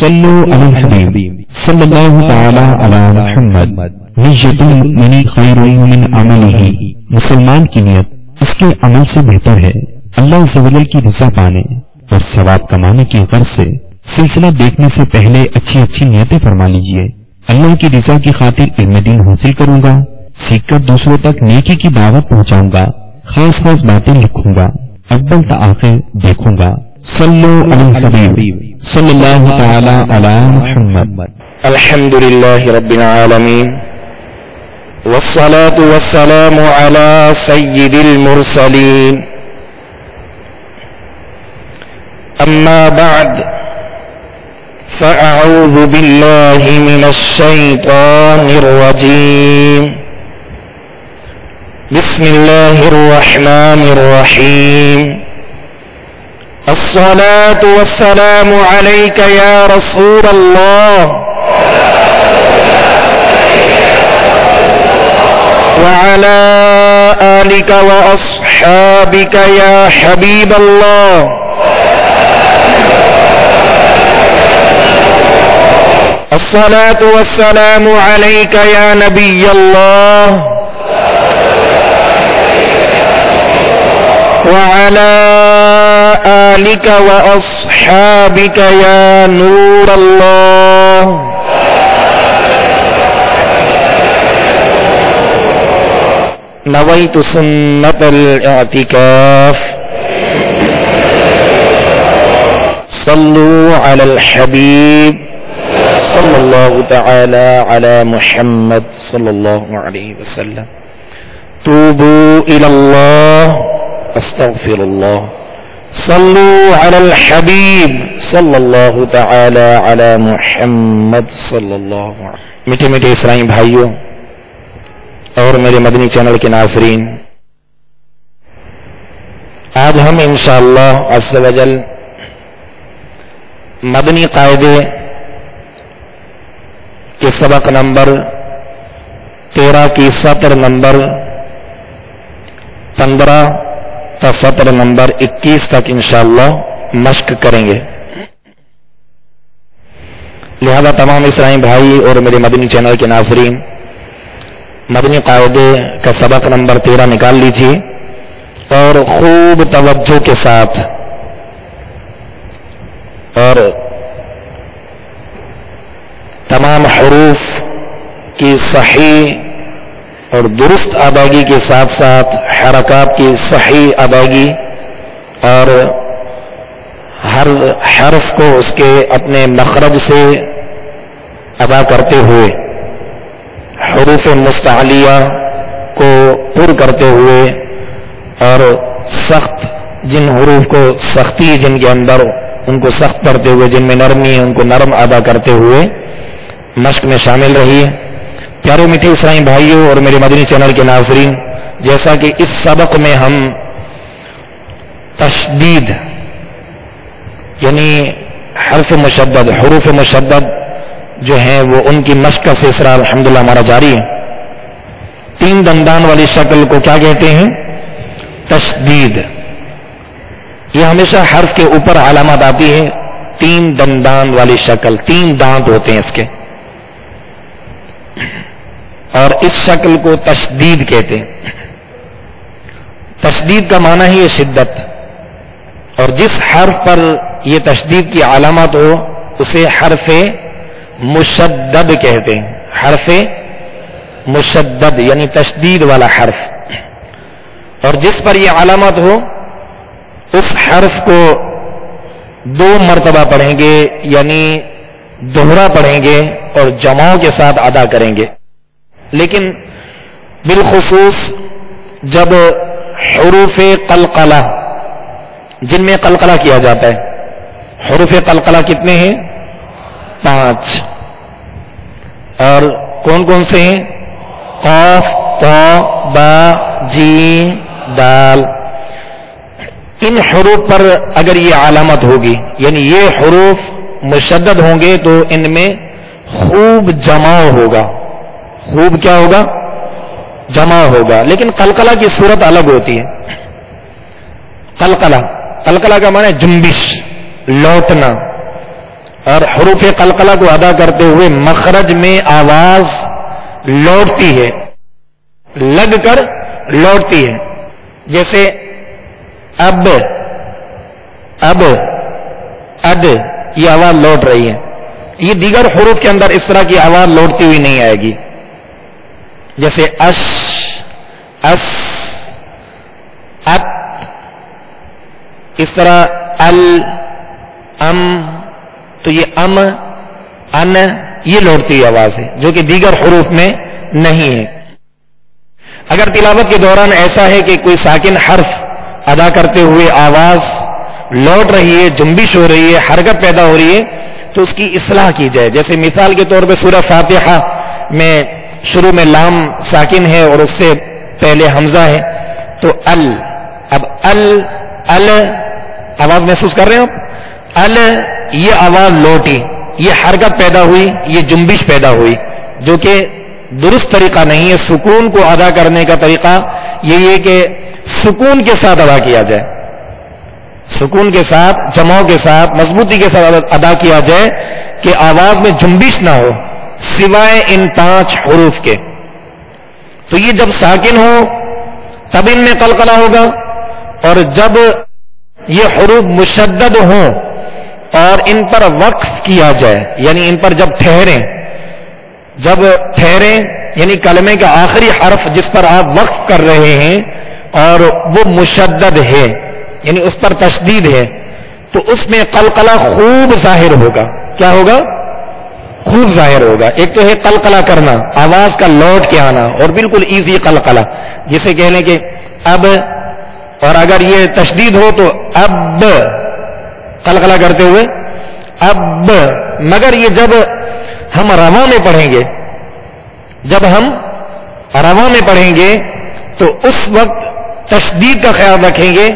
صلو علی الحبیب صلی اللہ تعالی علی محمد۔ نیت المؤمن خیر من عملہ، مسلمان کی نیت اس کے عمل سے بہتر ہے۔ اللہ عز و جل کی رضا پانے اور ثواب کمانے کی غرض سے سلسلہ دیکھنے سے پہلے اچھی اچھی نیتیں فرما لیجئے۔ اللہ کی رضا کی خاطر علم دین حاصل کروں گا، سیکھ کر دوسروں تک نیکی کی دعوت پہنچاؤں گا، خاص خاص باتیں لکھوں گا، اول تا آخر دیکھوں گا۔ صلو علی الحبیب صلی اللہ تعالی علی محمد۔ الحمد للہ رب العالمین والصلاة والسلام علی سید المرسلین، اما بعد فاعوذ باللہ من الشیطان الرجیم، بسم اللہ الرحمن الرحیم، الصلاة والسلام علیک یا رسول اللہ وعلى آلك وأصحابك يا حبيب الله، الصلاة والسلام عليك يا نبي الله وعلى آلك وأصحابك يا نور الله، نويت سنة الاعتكاف، صلوا على الحبيب صلى الله تعالى على محمد صلى الله عليه وسلم، توبوا إلى الله استغفر الله، صلوا على الحبيب صلى الله تعالى على محمد صلى الله عليه وسلم۔ میٹھے میٹھے اسلامی بھائیوں اور میرے مدنی چینل کے ناظرین، آج ہم انشاءاللہ عز و جل مدنی قاعدے کے سبق نمبر 13 کی سطر نمبر 15 تا سطر نمبر 21 تک انشاءاللہ مشق کریں گے۔ لہذا تمام اسلامی بھائی اور میرے مدنی چینل کے ناظرین، مدنی قاعدے کا سبق نمبر 13 نکال لیجیے اور خوب توجہ کے ساتھ اور تمام حروف کی صحیح اور درست ادائیگی کے ساتھ ساتھ حرکات کی صحیح ادائیگی اور ہر حرف کو اس کے اپنے مخرج سے ادا کرتے ہوئے، حروف مستعلیہ کو پر کرتے ہوئے اور سخت جن حروف کو سختی جن کے اندر ان کو سخت کرتے ہوئے، جن میں نرمی ان کو نرم ادا کرتے ہوئے مشق میں شامل رہیے۔ پیارے میٹھے اسلامی بھائیوں اور میرے مدنی چینل کے ناظرین، جیسا کہ اس سبق میں ہم تشدید یعنی حرف مشدد، حروف مشدد جو ہیں وہ ان کی مشق کا سلسلہ الحمدللہ ہمارا جاری ہے۔ 3 دندان والی شکل کو کیا کہتے ہیں؟ تشدید۔ یہ ہمیشہ حرف کے اوپر علامت آتی ہے، 3 دندان والی شکل، 3 دانت ہوتے ہیں اس کے، اور اس شکل کو تشدید کہتے ہیں۔ تشدید کا معنی ہی ہے شدت، اور جس حرف پر یہ تشدید کی علامت ہو اسے حرف مشدد کہتے ہیں۔ حرف مشدد یعنی تشدید والا حرف، اور جس پر یہ علامت ہو اس حرف کو 2 مرتبہ پڑھیں گے، یعنی دوہرا پڑھیں گے اور جماؤں کے ساتھ ادا کریں گے۔ لیکن بالخصوص جب حروف قلقلہ، جن میں قلقلہ کیا جاتا ہے، حروف قلقلہ کتنے ہیں؟ 5، اور کون کون سے ہیں؟ قاف، طا، با، جیم، دال۔ ان حروف پر اگر یہ علامت ہوگی، یعنی یہ حروف مشدد ہوں گے تو ان میں خوب جماؤ ہوگا۔ خوب کیا ہوگا؟ جمع ہوگا۔ لیکن قلقلہ کی صورت الگ ہوتی ہے۔ قلقلہ کا معنی ہے جنبش، لوٹنا، اور حروف قلقلہ کو ادا کرتے ہوئے مخرج میں آواز لوٹتی ہے، لگ کر لوٹتی ہے، جیسے اب، اد، یہ آواز لوٹ رہی ہے. یہ دیگر حروف کے اندر اس طرح کی آواز لوٹتی ہوئی نہیں آئے گی، جیسے اش، اس، ات، اس طرح ال، ام. تو یہ ام، ان، یہ لوٹتی ہوئی آواز ہے جو کہ دیگر حروف میں نہیں ہے. اگر تلاوت کے دوران ایسا ہے کہ کوئی ساکن حرف ادا کرتے ہوئے آواز لوٹ رہی ہے، جنبش ہو رہی ہے، حرکت پیدا ہو رہی ہے، تو اس کی اصلاح کی جائے. جیسے مثال کے طور پہ سورہ فاتحہ میں شروع میں لام ساکن ہے اور اس سے پہلے حمزہ ہے، تو ال، اب ال آواز محسوس کر رہے ہو؟ ال، یہ آواز لوٹی، یہ حرکت پیدا ہوئی، یہ جنبش پیدا ہوئی، جو کہ درست طریقہ نہیں ہے. سکون کو ادا کرنے کا طریقہ یہی ہے کہ سکون کے ساتھ ادا کیا جائے، سکون کے ساتھ، جماؤ کے ساتھ، مضبوطی کے ساتھ ادا کیا جائے کہ آواز میں جنبش نہ ہو سوائے ان 5 حروف کے. تو یہ جب ساکن ہو تب ان میں قلقلہ ہوگا، اور جب یہ حروف مشدد ہوں اور ان پر وقف کیا جائے، یعنی ان پر جب ٹھہریں یعنی کلمے کا آخری حرف جس پر آپ وقف کر رہے ہیں اور وہ مشدد ہے، یعنی اس پر تشدید ہے، تو اس میں قلقلہ خوب ظاہر ہوگا. کیا ہوگا؟ خوب ظاہر ہوگا. ایک تو ہے قلقلہ کرنا، آواز کا لوٹ کے آنا، اور بالکل ایزی قلقلہ، جسے کہنے کہ اب، اور اگر یہ تشدید ہو تو اب، قلقلہ کرتے ہوئے اب. مگر یہ جب ہم رواں میں پڑھیں گے، تو اس وقت تشدید کا خیال رکھیں گے،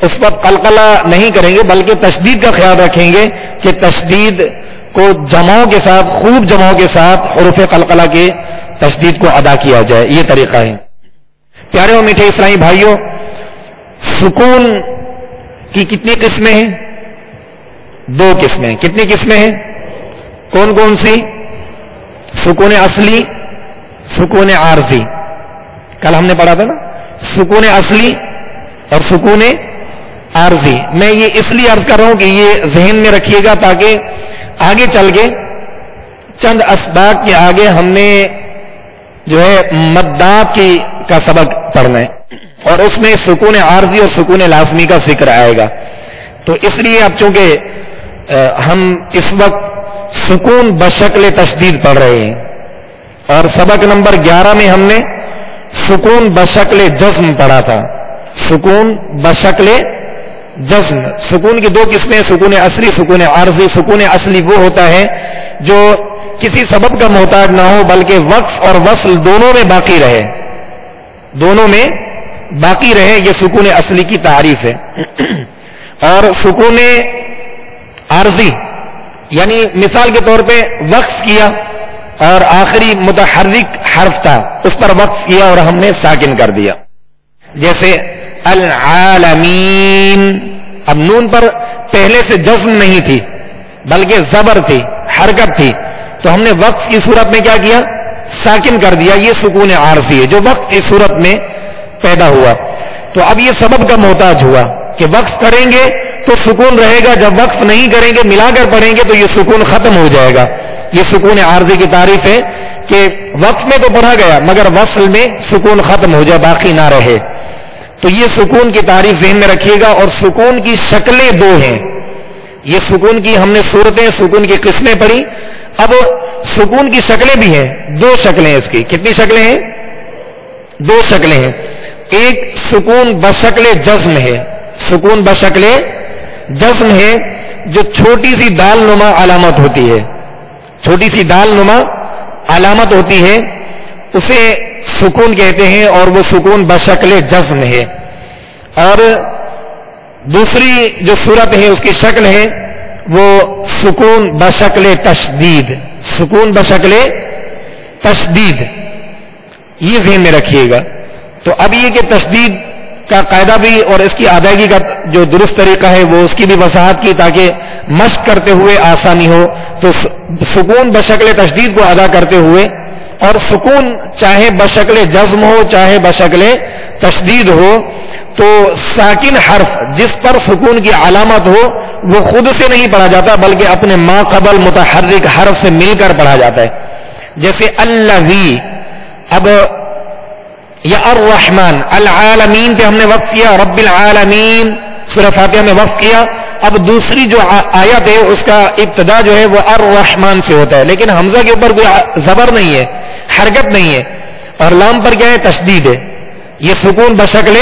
اس وقت قلقلہ نہیں کریں گے بلکہ تشدید کا خیال رکھیں گے کہ تشدید کو جماؤں کے ساتھ، خوب جماؤں کے ساتھ حروف قلقلہ کے تشدید کو ادا کیا جائے. یہ طریقہ ہے. پیارے اور میٹھے اسلامی بھائیوں، سکون کی کتنی قسمیں ہیں؟ 2 قسمیں. کتنی قسمیں ہیں؟ کون کون سی؟ سکون اصلی، سکون عارضی. کل ہم نے پڑھا تھا نا، سکون اصلی اور سکون عارضی. میں یہ اس لیے عرض کر رہا ہوں کہ یہ ذہن میں رکھیے گا تاکہ آگے چل کے چند اسباق کے آگے ہم نے جو ہے مدات کا سبق پڑھنا ہے، اور اس میں سکون عارضی اور سکون لازمی کا ذکر آئے گا. تو اس لیے اب چونکہ ہم اس وقت سکون بشکل تشدید پڑھ رہے ہیں، اور سبق نمبر 11 میں ہم نے سکون بشکل جزم پڑھا تھا. سکون بشکل جزم. سکون کی 2 قسمیں، سکون اصلی، سکون عارضی. سکون اصلی وہ ہوتا ہے جو کسی سبب کا محتاج نہ ہو بلکہ وقف اور وصل دونوں میں باقی رہے، یہ سکون اصلی کی تعریف ہے. اور سکون عارضی یعنی مثال کے طور پہ وقف کیا اور آخری متحرک حرف تھا، اس پر وقف کیا اور ہم نے ساکن کر دیا، جیسے العالمین. اب نون پر پہلے سے جزم نہیں تھی بلکہ زبر تھی، حرکت تھی، تو ہم نے وقف کی صورت میں کیا کیا؟ ساکن کر دیا. یہ سکون عارضی ہے جو وقف کی صورت میں پیدا ہوا. تو اب یہ سبب کا محتاج ہوا کہ وقف کریں گے تو سکون رہے گا، جب وقف نہیں کریں گے، ملا کر پڑھیں گے تو یہ سکون ختم ہو جائے گا. یہ سکون عارضی کی تعریف ہے کہ وقف میں تو پڑھا گیا مگر وصل میں سکون ختم ہو جائے، باقی نہ رہے. تو یہ سکون کی تعریف ذہن میں رکھیے گا. اور سکون کی شکلیں 2 ہیں. یہ سکون کی ہم نے صورتیں، سکون کی قسمیں پڑھی. اب سکون کی شکلیں بھی ہیں. 2 شکلیں ہیں اس کی. کتنی شکلیں ہیں؟ 2 شکلیں ہیں. ایک سکون بشکل جزم ہے. سکون بشکل جزم ہے جو چھوٹی سی دال نما علامت ہوتی ہے. چھوٹی سی دال نما علامت ہوتی ہے، اسے سکون کہتے ہیں، اور وہ سکون بشکل جزم ہے. اور دوسری جو صورت ہے اس کی شکل ہے وہ سکون بشکل تشدید. سکون بشکل تشدید، یہ ذہن میں رکھیے گا. تو اب یہ کہ تشدید کا قاعدہ بھی اور اس کی ادائیگی کا جو درست طریقہ ہے وہ اس کی بھی وضاحت کی تاکہ مشق کرتے ہوئے آسانی ہو. تو سکون بشکل تشدید کو ادا کرتے ہوئے، اور سکون چاہے بشکل جزم ہو چاہے بشکل تشدید ہو، تو ساکن حرف جس پر سکون کی علامت ہو وہ خود سے نہیں پڑھا جاتا بلکہ اپنے ما قبل متحرک حرف سے مل کر پڑھا جاتا ہے. جیسے الذی، اب یا الرحمن، العالمین پہ ہم نے وقف کیا، رب العالمین سورہ فاتحہ میں وقف کیا. اب دوسری جو آیت ہے اس کا ابتدا جو ہے وہ الرحمن سے ہوتا ہے، لیکن حمزہ کے اوپر کوئی زبر نہیں ہے، حرکت نہیں ہے، اور لام پر کیا ہے؟ تشدید ہے. یہ سکون بشکل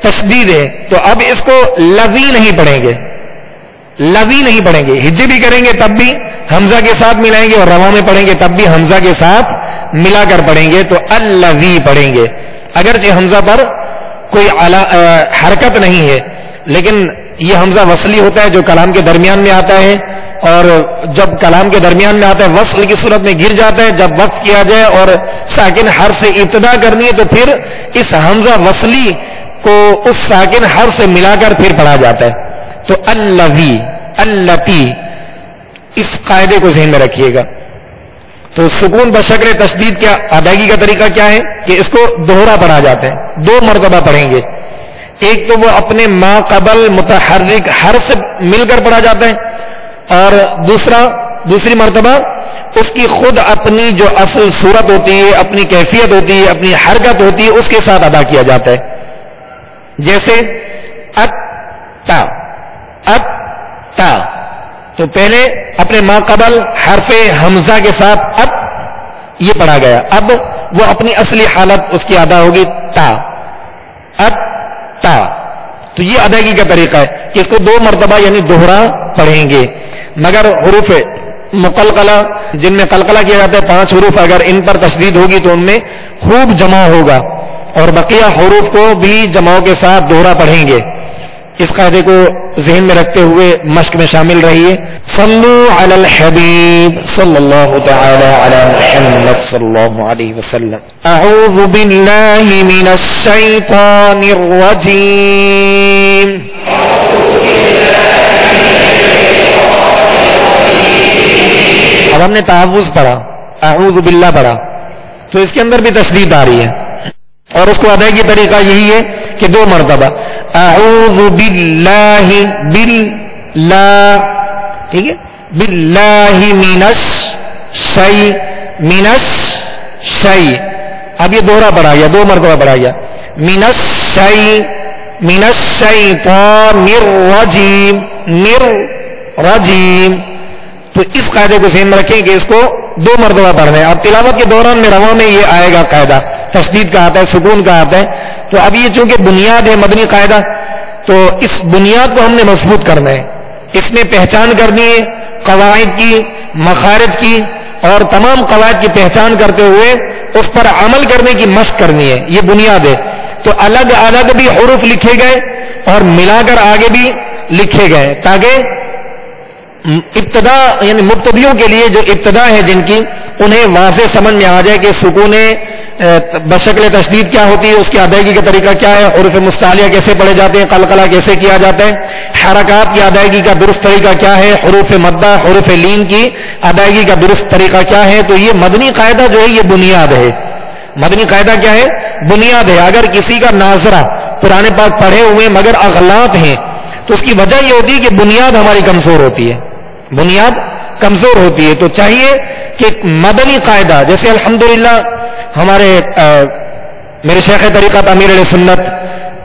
تشدید ہے. تو اب اس کو لذی نہیں پڑھیں گے، لذی نہیں پڑھیں گے. ہجے بھی کریں گے تب بھی حمزہ کے ساتھ ملائیں گے، اور روا میں پڑھیں گے تب بھی حمزہ کے ساتھ ملا کر پڑھیں گے. تو اللذی پڑھیں گے، اگرچہ حمزہ پر کوئی حرکت نہیں ہے، لیکن یہ حمزہ وصلی ہوتا ہے جو کلام کے درمیان میں آتا ہے، اور جب کلام کے درمیان میں آتا ہے وصل کی صورت میں گر جاتا ہے. جب وقف کیا جائے اور ساکن حرف سے ابتدا کرنی ہے تو پھر اس حمزہ وصلی کو اس ساکن حرف سے ملا کر پھر پڑھا جاتا ہے. تو اللذی، اللتی، اس قاعدے کو ذہن میں رکھیے گا. تو سکون بشکل تشدید کا ادائیگی کا طریقہ کیا ہے کہ اس کو دوہرا پڑھا جاتا ہے، 2 مرتبہ پڑھیں گے. ایک تو وہ اپنے ما قبل متحرک حرف سے مل کر پڑھا جاتا ہے، اور دوسری مرتبہ اس کی خود اپنی جو اصل صورت ہوتی ہے، اپنی کیفیت ہوتی ہے، اپنی حرکت ہوتی ہے، اس کے ساتھ ادا کیا جاتا ہے. جیسے اتا، اتا، تو پہلے اپنے ما قبل حرف حمزہ کے ساتھ ات یہ پڑھا گیا. اب وہ اپنی اصلی حالت اس کی ادا ہوگی تا، ات تا. تو یہ ادائیگی کا طریقہ ہے کہ اس کو 2 مرتبہ یعنی دوہرا پڑھیں گے. مگر حروف مقلقلہ جن میں قلقلہ کیا جاتا ہے 5 حروف، اگر ان پر تشدید ہوگی تو ان میں خوب جمع ہوگا، اور بقیہ حروف کو بھی جمعوں کے ساتھ دوہرا پڑھیں گے. اس قاعدے کو ذہن میں رکھتے ہوئے مشق میں شامل رہیے. صلو علی الحبیب صلی اللہ تعالی علی محمد صلی اللہ علیہ وسلم. اعوذ باللہ من الشیطان الرجیم. اب ہم نے تعوذ پڑھا، اعوذ باللہ پڑھا، تو اس کے اندر بھی تشدید آ رہی ہے، اور اس کو ادائیگی طریقہ یہی ہے کہ 2 مرتبہ اعوذ باللہ، باللہ، ٹھیک ہے، باللہ من الشیء، من الشیء. اب یہ دوہرا پڑھا گیا، 2 مرتبہ پڑھا گیا. من الشیء، من الشیطان الرجیم، رجیم. تو اس قاعدے کو ذہن میں رکھیں کہ اس کو 2 مرتبہ پڑھنا ہے. اب تلاوت کے دوران میں رواں میں یہ آئے گا قاعدہ، تشدید کا آتا ہے، سکون کا آتا ہے. تو اب یہ چونکہ بنیاد ہے مدنی قاعدہ، تو اس بنیاد کو ہم نے مضبوط کرنا ہے. اس میں پہچان کرنی ہے قواعد کی، مخارج کی، اور تمام قواعد کی پہچان کرتے ہوئے اس پر عمل کرنے کی مشق کرنی ہے. یہ بنیاد ہے. تو الگ الگ بھی حروف لکھے گئے اور ملا کر آگے بھی لکھے گئے، تاکہ ابتدا یعنی مبتدیوں کے لیے جو ابتدا ہے جن کی، انہیں واضح سمجھ میں آ جائے کہ سکون بشکل تشدید کیا ہوتی ہے، اس کی ادائیگی کا طریقہ کیا ہے، حروف مستعلیہ کیسے پڑھے جاتے ہیں، قلقلہ کیسے کیا جاتا ہے، حرکات کی ادائیگی کا درست طریقہ کیا ہے، حروف مدہ، حروف لین کی ادائیگی کا درست طریقہ کیا ہے. تو یہ مدنی قاعدہ جو ہے یہ بنیاد ہے. مدنی قاعدہ کیا ہے؟ بنیاد ہے. اگر کسی کا ناظرہ قرآن پاک پڑھے ہوئے مگر اغلاط ہیں تو اس کی وجہ یہ ہوتی ہے کہ بنیاد ہماری کمزور ہوتی ہے، بنیاد کمزور ہوتی ہے. تو چاہیے کہ مدنی قاعدہ، جیسے الحمدللہ ہمارے میرے شیخ طریقت امیر علیہ سنت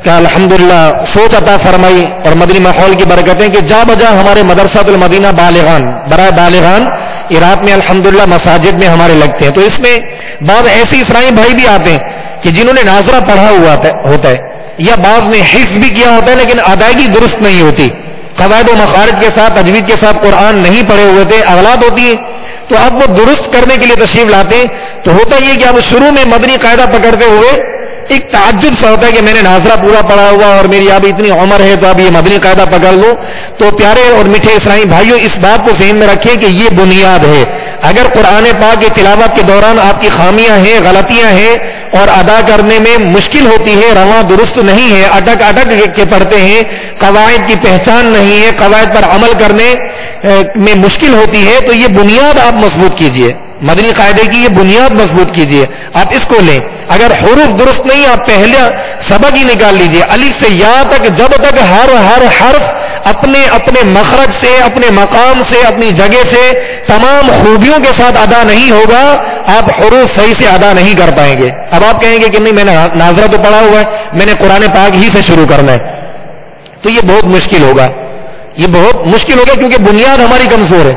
کا الحمدللہ سوچ عطا فرمائی اور مدنی ماحول کی برکتیں کہ جا بجا ہمارے مدرسۃ المدینہ بالغان، برائے بالغان عراق میں الحمدللہ مساجد میں ہمارے لگتے ہیں. تو اس میں بعض ایسے اسرائیلی بھائی بھی آتے ہیں کہ جنہوں نے ناظرہ پڑھا ہوا ہوتا ہے، یا بعض نے حفظ بھی کیا ہوتا ہے لیکن ادائیگی درست نہیں ہوتی، قواعد و مخارج کے ساتھ، تجوید کے ساتھ قرآن نہیں پڑھے ہوئے تھے، اغلاط ہوتی ہے. تو اب وہ درست کرنے کے لیے تشریف لاتے ہیں. تو ہوتا یہ کہ اب شروع میں مدنی قاعدہ پکڑتے ہوئے ایک تعجب سا ہوتا ہے کہ میں نے ناظرہ پورا پڑھا ہوا اور میری اب اتنی عمر ہے تو اب یہ مدنی قاعدہ پکڑ لوں. تو پیارے اور میٹھے اسلامی بھائیوں، اس بات کو ذہن میں رکھیں کہ یہ بنیاد ہے. اگر قرآن پاک کی تلاوت کے دوران آپ کی خامیاں ہیں، غلطیاں ہیں، اور ادا کرنے میں مشکل ہوتی ہے، رواں درست نہیں ہے، اٹک اٹک کے پڑھتے ہیں، قواعد کی پہچان نہیں ہے، قواعد پر عمل کرنے میں مشکل ہوتی ہے، تو یہ بنیاد آپ مضبوط کیجئے، مدنی قاعدے کی یہ بنیاد مضبوط کیجئے، آپ اس کو لیں۔ اگر حروف درست نہیں، آپ پہلے سبق ہی نکال لیجئے، الف سے یا تک، جب تک ہر حرف اپنے اپنے مخرج سے، اپنے مقام سے، اپنی جگہ سے تمام خوبیوں کے ساتھ ادا نہیں ہوگا، آپ حروف صحیح سے ادا نہیں کر پائیں گے۔ اب آپ کہیں گے کہ نہیں، میں نے ناظرہ تو پڑھا ہوا ہے، میں نے قرآن پاک ہی سے شروع کرنا ہے، تو یہ بہت مشکل ہوگا، یہ بہت مشکل ہوگا، کیونکہ بنیاد ہماری کمزور ہے۔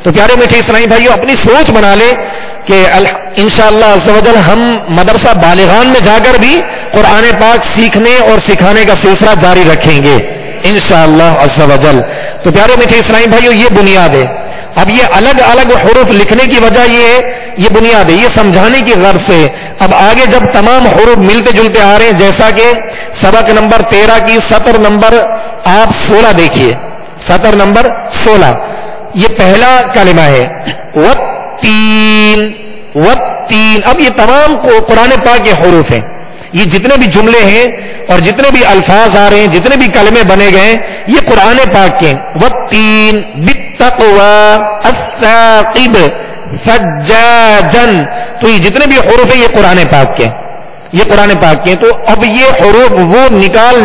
تو پیارے میٹھے اسلامی بھائیو، اپنی سوچ بنا لے کہ انشاءاللہ عز و جل ہم مدرسہ بالغان میں جا کر بھی قرآن پاک سیکھنے اور سکھانے کا سلسلہ جاری رکھیں گے انشاءاللہ عز و جل۔ تو پیارے میٹھے اسلامی بھائیو، یہ بنیاد ہے۔ اب یہ الگ الگ حروف لکھنے کی وجہ یہ ہے، یہ بنیاد ہے، یہ سمجھانے کی غرض سے اب آگے جب تمام حروف ملتے جلتے آ رہے ہیں، جیسا کہ سبق نمبر 13 کی سطر نمبر آپ 16 دیکھیے، سطر نمبر 16، یہ پہلا کلمہ ہے وَالتِّينِ وَالتِّينِ۔ اب یہ تمام قرآن پاک کے حروف ہیں، یہ جتنے بھی جملے ہیں اور جتنے بھی الفاظ آ رہے ہیں، جتنے بھی کلمے بنے گئے ہیں، یہ قرآن پاک کے۔ وَالتِّينِ بِالتَّقْوَى الثَّاقِبِ سَجَّاجًا، تو یہ جتنے بھی حروف ہیں یہ قرآن پاک کے، یہ قرآن پاک کے۔ تو اب یہ حروف وہ نکال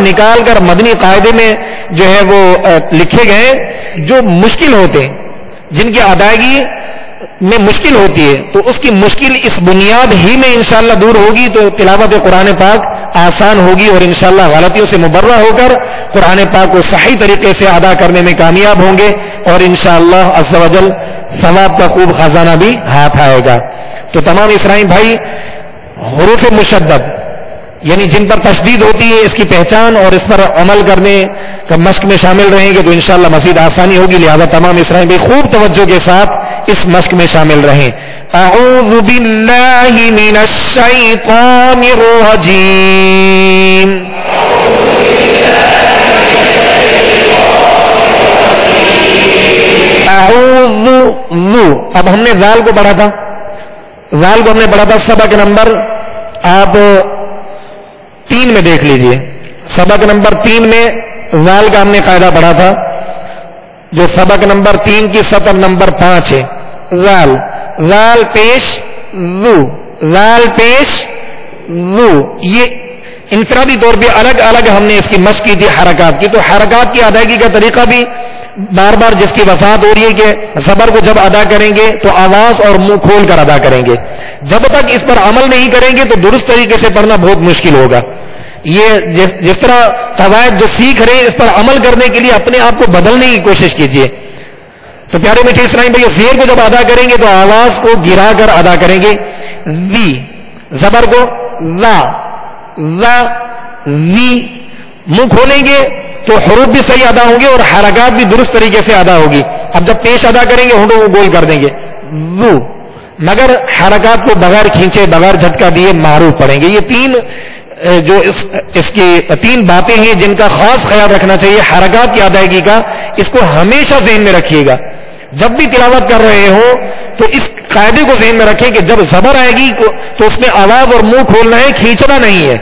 کر مدنی قاعدے میں جو ہے وہ لکھے گئے جو مشکل ہوتے ہیں، جن کی ادائیگی میں مشکل ہوتی ہے، تو اس کی مشکل اس بنیاد ہی میں انشاءاللہ دور ہوگی، تو تلاوت قرآن پاک آسان ہوگی، اور انشاءاللہ غلطیوں سے مبرہ ہو کر قرآن پاک کو صحیح طریقے سے ادا کرنے میں کامیاب ہوں گے، اور انشاءاللہ عز و جل ثواب کا خوب خزانہ بھی ہاتھ آئے گا۔ تو تمام اسرائیل بھائی، حروف مشدد یعنی جن پر تشدید ہوتی ہے، اس کی پہچان اور اس پر عمل کرنے کا مشق میں شامل رہیں گے تو انشاءاللہ مزید آسانی ہوگی، لہذا تمام اسرائیل بھی خوب توجہ کے ساتھ اس مشق میں شامل رہیں۔ اعوذ باللہ من الشیطان الرجیم۔ اعوذ، اب ہم نے ذال کو پڑھا تھا، ذال کو ہم نے پڑھا تھا سبق نمبر آپ 3 میں دیکھ لیجئے، سبق نمبر 3 میں ذال کا ہم نے قاعدہ پڑھا تھا، جو سبق نمبر 3 کی سطر نمبر 5 ہے۔ ذال، ذال پیش ذو، ذال پیش ذو، یہ انفرادی طور پہ الگ الگ ہم نے اس کی مشق کی تھی حرکات کی۔ تو حرکات کی ادائیگی کا طریقہ بھی بار بار جس کی وضاحت ہو رہی ہے کہ زبر کو جب ادا کریں گے تو آواز اور منہ کھول کر ادا کریں گے، جب تک اس پر عمل نہیں کریں گے تو درست طریقے سے پڑھنا بہت مشکل ہوگا۔ یہ جس طرح قواعد جو سیکھ رہے ہیں، اس پر عمل کرنے کے لیے اپنے آپ کو بدلنے کی کوشش کیجیے۔ تو پیارے میٹھے اسلام بھائی، زیر کو جب ادا کریں گے تو آواز کو گرا کر ادا کریں گے، وی، زبر کو لا، لا، وی، منہ کھولیں گے تو حروف بھی صحیح ادا ہوں گے اور حرکات بھی درست طریقے سے ادا ہوگی۔ اب جب پیش ادا کریں گے ہونٹوں کو گول کر دیں گے، وو، مگر حرکات کو بغیر کھینچے، بغیر جھٹکا دیے معروف پڑھیں گے۔ یہ تین جو اس کی 3 باتیں ہیں جن کا خاص خیال رکھنا چاہیے حرکات کی ادائیگی کا، اس کو ہمیشہ ذہن میں رکھیے گا۔ جب بھی تلاوت کر رہے ہو تو اس قاعدے کو ذہن میں رکھیں کہ جب زبر آئے گی تو اس میں آواز اور منہ کھولنا ہے، کھینچنا نہیں ہے۔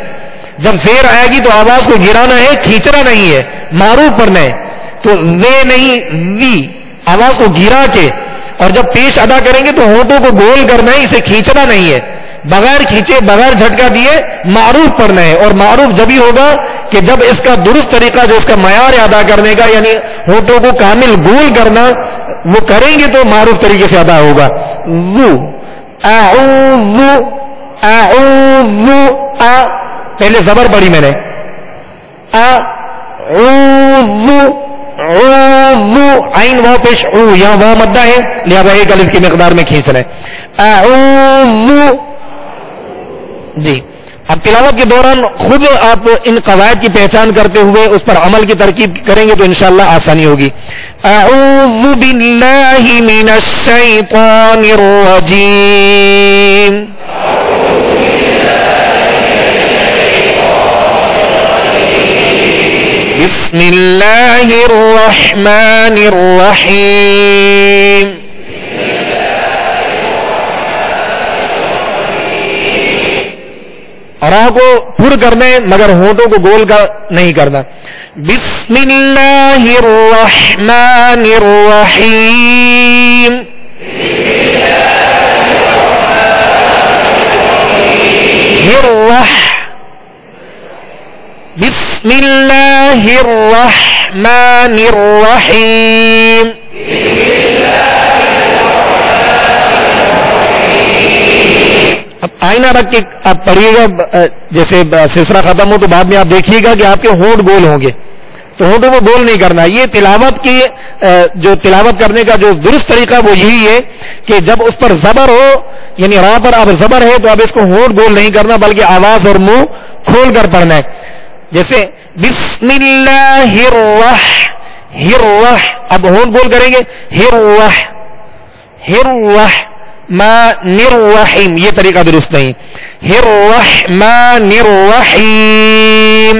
جب زیر آئے گی تو آواز کو گرانا ہے، کھینچنا نہیں ہے، معروف پڑھنا ہے۔ تو وے نہیں، وی، آواز کو گرا کے، اور جب پیش ادا کریں گے تو ہونٹوں کو گول کرنا ہے، اسے کھینچنا نہیں ہے، بغیر کھینچے، بغیر جھٹکا دیے معروف پڑھنا ہے۔ اور معروف جب ہی ہوگا کہ جب اس کا درست طریقہ جو اس کا معیار ادا کرنے کا، یعنی ہونٹوں کو کامل گول کرنا، وہ کریں گے تو معروف طریقے سے ادا ہوگا۔ ذو، اعوذ، اعوذ، ا، پہلے زبر پڑھی میں نے، اعوذ، عوذ، عین واو پیش او، یہاں واو مدہ ہے لہذا ایک الف کی مقدار میں کھینچ رہے ہیں، اعوذ۔ جی، اب تلاوت کے دوران خود آپ ان قواعد کی پہچان کرتے ہوئے اس پر عمل کی ترکیب کریں گے تو انشاءاللہ آسانی ہوگی۔ اعوذ باللہ من الشیطان الرجیم۔ بسم اللہ الرحمن الرحیم۔ راہ کو پر کرنا ہے مگر ہونٹوں کو گول کا نہیں کرنا. بسم اللہ الرحمن الرحیم. بسم اللہ الرحمن الرحیم. اب آئینہ رکھ کے آپ پڑھیے گا, جیسے سلسلہ ختم ہو تو بعد میں آپ دیکھیے گا کہ آپ کے ہونٹ گول ہوں گے, تو ہونٹوں کو گول نہیں کرنا. یہ تلاوت کی جو تلاوت کرنے کا جو درست طریقہ وہ یہی ہے کہ جب اس پر زبر ہو, یعنی راہ پر اب زبر ہے تو اب اس کو ہونٹ گول نہیں کرنا بلکہ آواز اور منہ کھول کر پڑھنا ہے. جیسے بسم اللہ اب ہونٹ گول کریں گے, الرحمن الرحیم, یہ طریقہ درست نہیں. الرحمن الرحیم.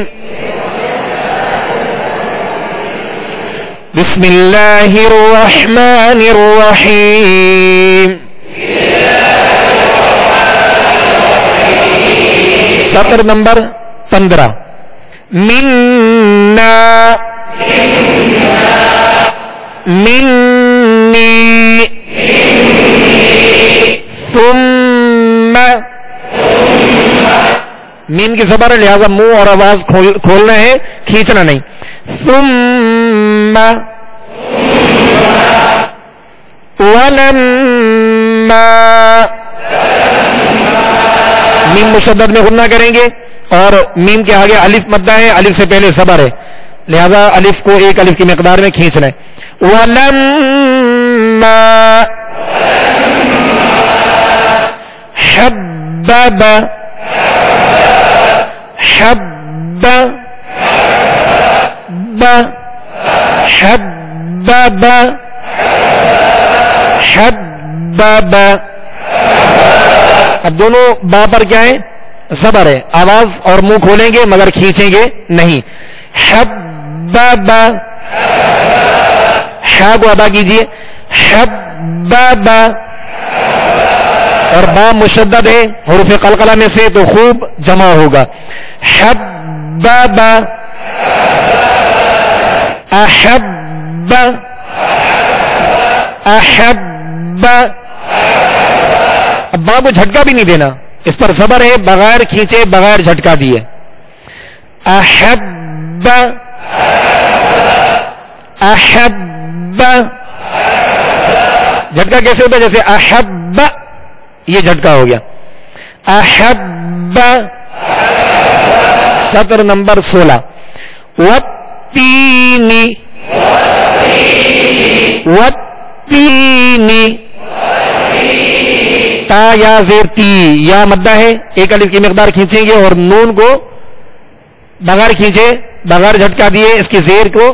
بسم اللہ الرحمن الرحیم. سطر نمبر 15. منا منی ثم. مین کی زبر ہے لہذا منہ اور آواز کھولنا ہے, کھینچنا نہیں. ثم ولما. میم مشدد میں غنہ کریں گے اور میم کے آگے الف مدہ ہے, الف سے پہلے زبر ہے لہذا الف کو ایک الف کی مقدار میں کھینچنا ہے. ولما حبب حبب حبب حبب. اب دونوں با پر کیا ہے, زبر ہے, آواز اور منہ کھولیں گے مگر کھینچیں گے نہیں. حبب, حا کو ادا کیجیے. حبب اور با مشدد ہے حروف قلقلہ میں سے تو خوب جمع ہوگا. حبب احب احب. اب با کو جھٹکا بھی نہیں دینا, اس پر زبر ہے بغیر کھینچے بغیر جھٹکا دیے. احب احب. جھٹکا کیسے ہوتا ہے, جیسے احب یہ جھٹکا ہو گیا. احب. سطر نمبر 16. والتین والتین. تا یا زیر تی, یا مدہ ہے, ایک الف کی مقدار کھینچیں گے اور نون کو بغیر کھینچے بغیر جھٹکا دیے اس کی زیر کو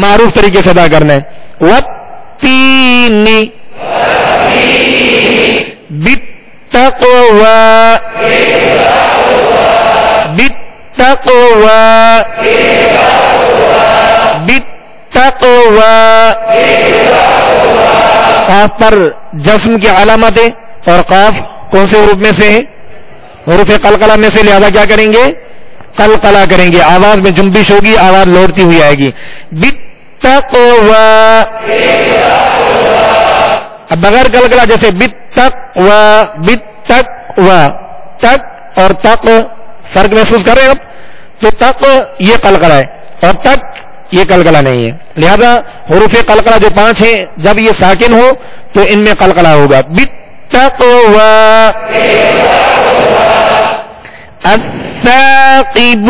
معروف طریقے سے ادا کرنا ہے. والتین بالتقوی بالتقوی بالتقوی. قاف پر جسم کی علامت ہے اور قاف کون سے حروف میں سے ہے, حروف قلقلہ میں سے, لہذا کیا کریں گے, قلقلہ کریں گے, آواز میں جنبش ہوگی, آواز لوٹتی ہوئی آئے گی. بالتقوی. اب بغیر قلقلہ جیسے بالتقوی بالتقوی. تک اور تق فرق محسوس کر رہے ہیں اب, تو تق یہ قلقلہ ہے اور تک یہ قلقلہ نہیں ہے, لہذا حروف قلقلہ جو 5 ہیں جب یہ ساکن ہو تو ان میں قلقلہ ہوگا. بالتقوی. الثاقب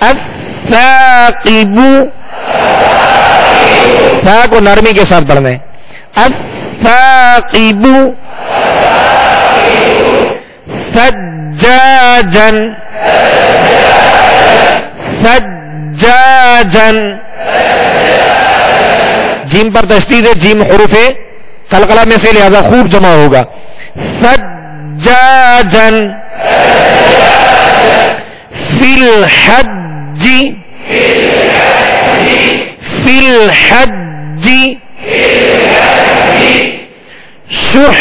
الثاقب. ثا کو نرمی کے ساتھ پڑھنا ہے. الثاقب. سجاجن سجاجن. جیم پر تشدید ہے, جیم حروف قلقلہ میں سے لہذا خوب جمع ہوگا. سجاجن. فی الحج فی الحج. شح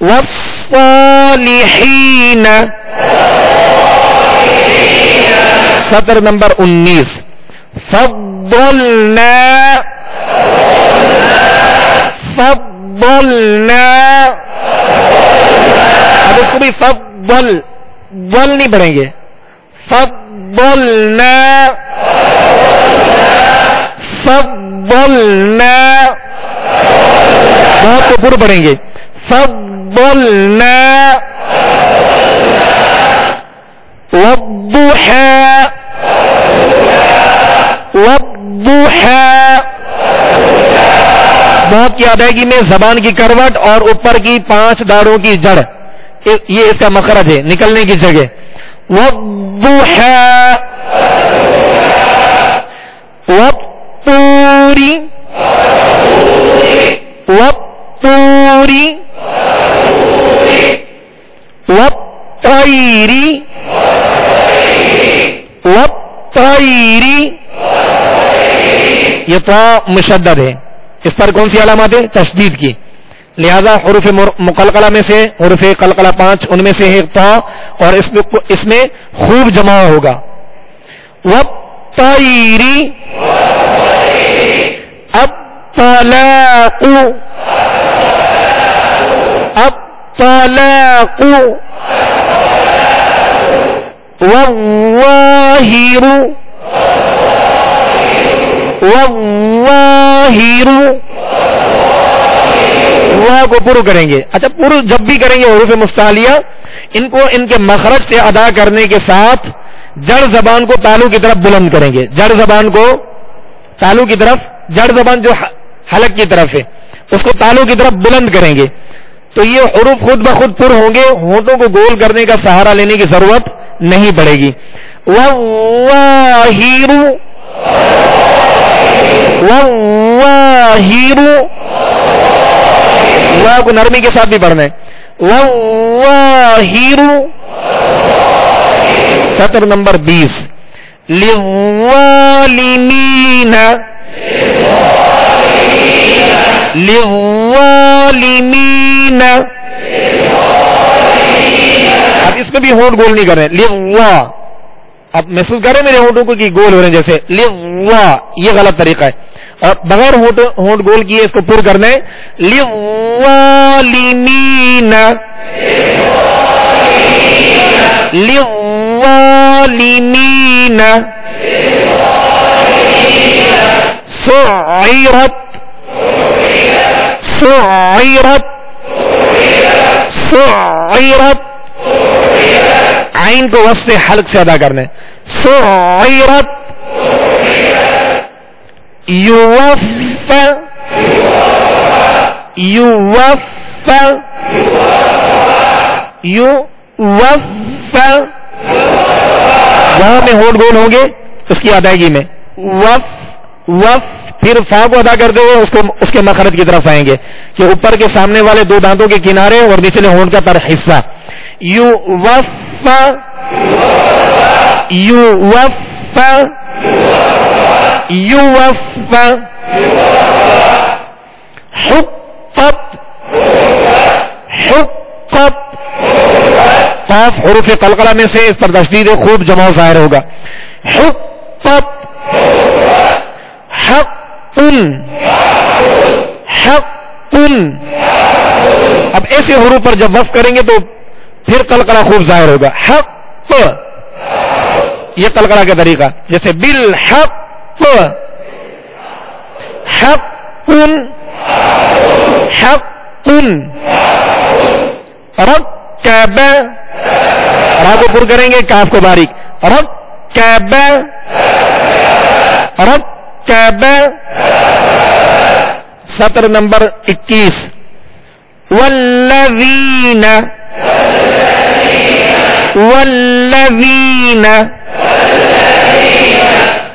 والصالحین. سطر نمبر 19. فضلنا فضلنا. اب اس کو بھی فضل ول نہیں پڑھیں گے. فضلنا فضلنا. بہت کو پر پڑھیں گے. فضلنا. والضحى والضحى. بہت کی ادائیگی میں زبان کی کروٹ اور اوپر کی 5 داڑوں کی جڑ، یہ اس کا مخرج ہے نکلنے کی جگہ. والضحى والطور والطور والطير والطير. یہ تو مشدد ہے، اس پر کون سی علامات ہے؟ تشدید کی. لہذا حروف مقلقلہ میں سے حروف قلقلہ 5 ان میں سے ایک تا، اور اس میں خوب جمع ہوگا. والطير. الطلاق الطلاق. والظاهر والظاهر. واو کو پورا کریں گے. اچھا پورا جب بھی کریں گے حروف مستعلیہ، ان کو ان کے مخرج سے ادا کرنے کے ساتھ جڑ زبان کو تالو کی طرف بلند کریں گے. جڑ زبان کو تالو کی طرف، جڑ زبان جو حلق کی طرف ہے اس کو تالو کی طرف بلند کریں گے. تو یہ حروف خود بخود پر ہوں گے، ہونٹوں کو گول کرنے کا سہارا لینے کی ضرورت نہیں پڑے گی. والظاہر والظاہر. واو کو نرمی کے ساتھ بھی پڑھنا ہے. والظاہر. سطر نمبر 20. للظالمین للظالمین. اب اس میں بھی ہونٹ گول نہیں کر رہے. لوا، اب محسوس کریں میرے ہونٹوں کو کہ گول ہو رہے ہیں جیسے. لوا یہ غلط طریقہ ہے، اور بغیر ہونٹ گول کیے اس کو پر کرنا ہے. للظالمین للظالمین. سعیرت سعیرت سعیرت. عین کو وصف سے حلق سے ادا کرنا ہے. سعیرت. یوفا یوفا یوفا. وہاں میں ہونٹ گول ہوں گے اس کی ادائیگی میں. وف وف. پھر فا کو ادا کرتے ہوئے اس کے مخرج کی طرف آئیں گے کہ اوپر کے سامنے والے 2 دانتوں کے کنارے اور نچلے ہونٹ کا تر حصہ. یوفا یوفا یوفا. حقت حقت. قاف حروف قلقلہ میں سے اس پر تشدید خوب جمع ظاہر ہوگا. حقت. حق حق. اب ایسے حروف پر جب وقف کریں گے تو پھر قلقلہ خوب ظاہر ہوگا. حق یہ قلقلہ کا طریقہ. جیسے بالحق حق حق. رکب را کو پر کریں گے، کاف کو باریک. رکب رکب. سطر نمبر 21. والذین والذین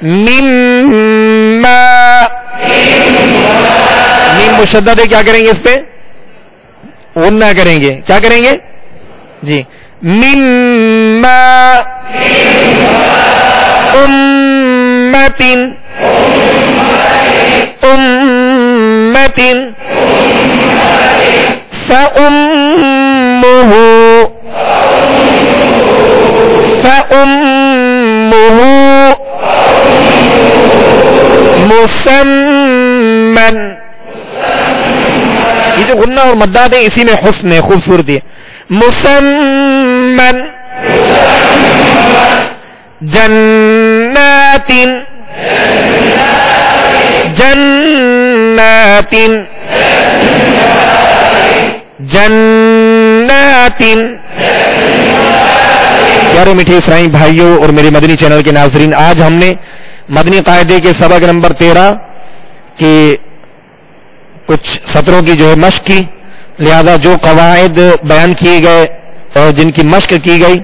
مما. میم مشدد ہے، کیا کریں گے اس پہ؟ غنہ کریں گے. کیا کریں گے جی؟ مما امتن امتن فأمه مسمن. یہ جو غنہ اور مداد ہے اسی میں حسن ہے، خوبصورتی ہے. مسمن جنات جنات جنات. پیارے میٹھے اسرائیل بھائیوں اور میرے مدنی چینل کے ناظرین، آج ہم نے مدنی قاعدے کے سبق نمبر 13 کی کچھ سطروں کی جو ہے مشق کی، لہذا جو قواعد بیان کیے گئے اور جن کی مشق کی گئی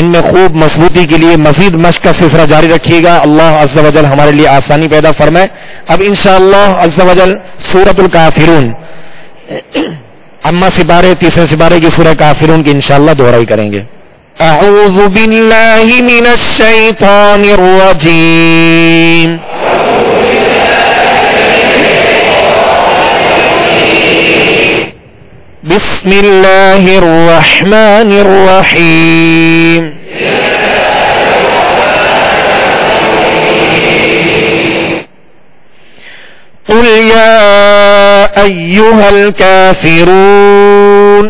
ان میں خوب مضبوطی کے لیے مزید مشق کا سلسلہ جاری رکھیے گا. اللہ عز و جل ہمارے لیے آسانی پیدا فرمائے. اب انشاءاللہ عز و جل سورۃ الکافرون اما سپارے تیسرے سپارے کی سورہ کافرون کی انشاءاللہ دہرائی کریں گے. اعوذ باللہ من الشیطان الرجیم. بسم اللہ الرحمن الرحیم. قل یا ایہا الکافرون.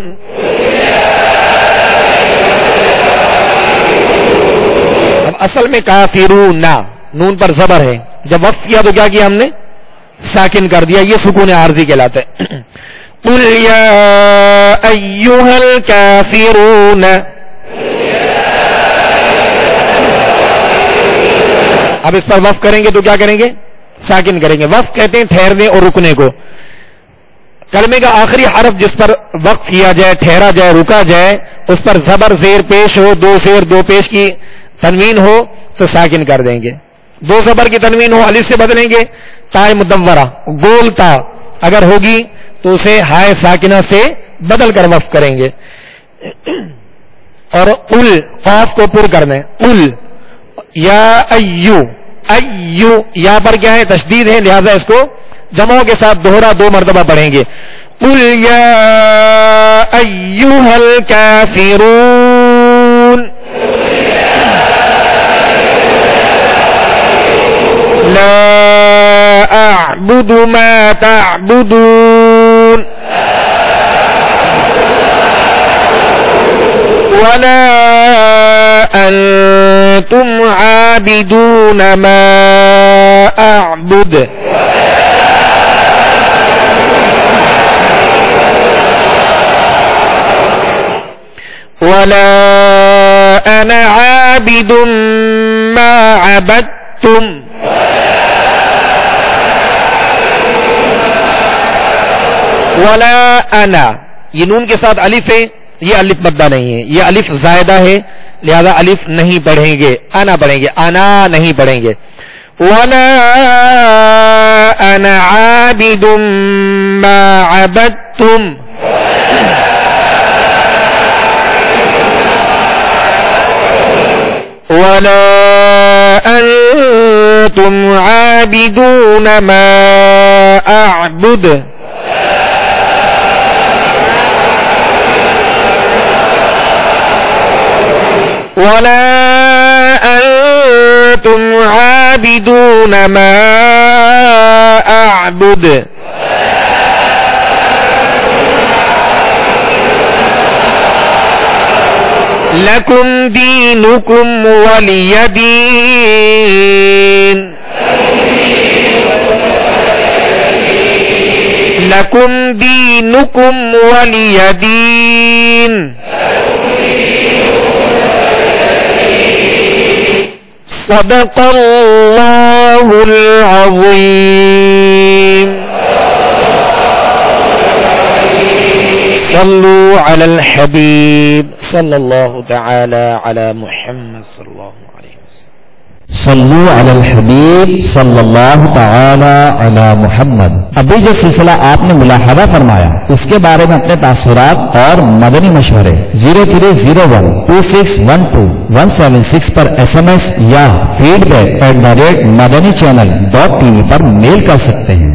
اب اصل میں کافرون نون پر زبر ہے، جب وقف کیا تو کیا ہم نے ساکن کر دیا، یہ سکون عارضی کہلاتا ہے. قل یا ایہا الکافرون. اب اس پر وقف کریں گے تو کیا کریں گے؟ ساکن کریں گے. وقف کہتے ہیں ٹھہرنے اور رکنے کو. کلمے کا آخری حرف جس پر وقف کیا جائے، ٹھہرا جائے، رکا جائے، اس پر زبر زیر پیش ہو، دو زیر دو پیش کی تنوین ہو تو ساکن کر دیں گے. دو زبر کی تنوین ہو الف سے بدلیں گے. تائے مدورہ گول تا اگر ہوگی تو اسے ہائے ساکنہ سے بدل کر وقف کریں گے. اور ال قاف کو پر کرنا ہے. ال یا ایو. ایو یا پر کیا ہے؟ تشدید ہے، لہذا اس کو جمعوں کے ساتھ دوہرا 2 مرتبہ پڑھیں گے. قل یا ایھا الکافرون لا اعبد ما تعبدون ولا انتم عابدون ما اعبد ولا انا عابد ما عبدتم ولا انا. یہ نون کے ساتھ الف ہے، یہ الف مدہ نہیں ہے، یہ الف زائدہ ہے، لہذا الف نہیں پڑھیں گے، انا پڑھیں گے، انا نہیں پڑھیں گے. ولا انا عابد ما عبدتم ولا انتم عابدون ما اعبد ولا انتم عابدون ما اعبد لكم دينكم ولي دين. لكم دينكم ولي دين. صدق الله العظيم. صلوا على الحبيب صلى الله تعالى على محمد صلى الله عليه وسلم. صلو علی الحبیب صلی اللہ تعالی علی محمد. ابھی جو سلسلہ آپ نے ملاحظہ فرمایا اس کے بارے میں اپنے تاثرات اور مدنی مشورے 03012612 پر SMS یا feedback@madanichannel.tv پر میل کر سکتے ہیں.